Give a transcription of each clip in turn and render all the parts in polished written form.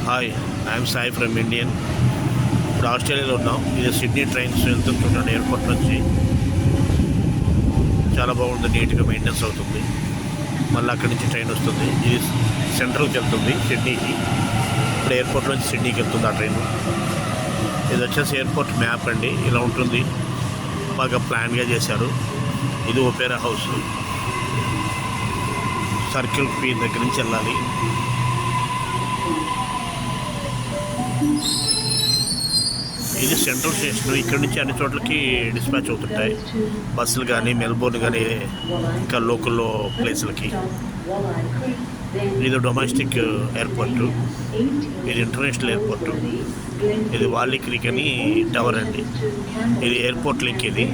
Hi, I'm Sai from Indian. ఇప్పుడు ఆస్ట్రేలియాలో ఉన్నాం. ఇది సిడ్నీ ట్రైన్స్ వెళ్తుంటున్నాను ఎయిర్పోర్ట్ నుంచి. చాలా బాగుంది, నీట్గా మెయింటెనెన్స్ అవుతుంది. మళ్ళీ అక్కడి నుంచి ట్రైన్ వస్తుంది. ఇది సెంట్రల్కి వెళ్తుంది, సిడ్నీకి. ఇప్పుడు ఎయిర్పోర్ట్ నుంచి సిడ్నీకి వెళ్తుంది ఆ ట్రైన్. ఇది వచ్చేసి ఎయిర్పోర్ట్ మ్యాప్ అండి. ఇలా ఉంటుంది, బాగా ప్లాన్గా చేశారు. ఇది ఒపేరా హౌస్. సర్కిల్ పీ దగ్గర నుంచి వెళ్ళాలి. ఇది సెంట్రల్ స్టేషన్. ఇక్కడ నుంచి అన్ని చోట్లకి డిస్పాచ్ అవుతుంటాయి బస్సులు కానీ, మెల్బోర్న్ కానీ, ఇంకా లోకల్లో ప్లేసులకి. ఇది డొమెస్టిక్ ఎయిర్పోర్ట్, ఇది ఇంటర్నేషనల్ ఎయిర్పోర్ట్. ఇది వాలీ క్రీక్ అని టవర్ అండి. ఇది ఎయిర్పోర్ట్ లింక్. ఇది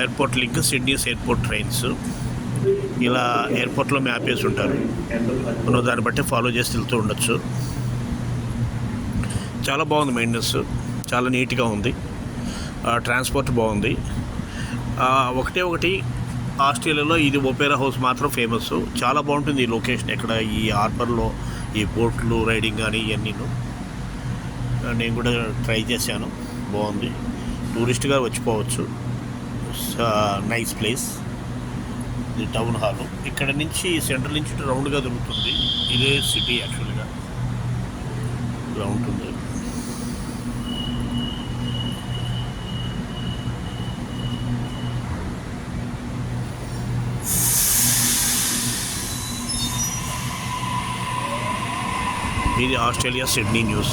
ఎయిర్పోర్ట్ లింక్ సిడ్నీస్ ఎయిర్పోర్ట్ ట్రైన్స్. ఇలా ఎయిర్పోర్ట్లో మ్యాప్ వేసి ఉంటారు, మనం దాన్ని బట్టి ఫాలో చేసి వెళ్తూ ఉండొచ్చు. చాలా బాగుంది, మెయింటెనెన్స్ చాలా నీట్గా ఉంది, ట్రాన్స్పోర్ట్ బాగుంది. ఒకటి ఆస్ట్రేలియాలో ఇది ఒపేరా హౌస్ మాత్రం ఫేమస్. చాలా బాగుంటుంది ఈ లొకేషన్. ఇక్కడ ఈ హార్బర్లో ఈ బోట్లు రైడింగ్ కానీ ఇవన్నీను నేను కూడా ట్రై చేశాను, బాగుంది. టూరిస్ట్గా వచ్చిపోవచ్చు. Nice place. ఇది టౌన్ హాల్. ఇక్కడ నుంచి సెంట్రల్ నుంచి రౌండ్గా దొరుకుతుంది. ఇదే సిటీ యాక్చువల్గా ఇలా ఉంటుంది. ఇది ఆస్ట్రేలియా సిడ్నీ న్యూస్.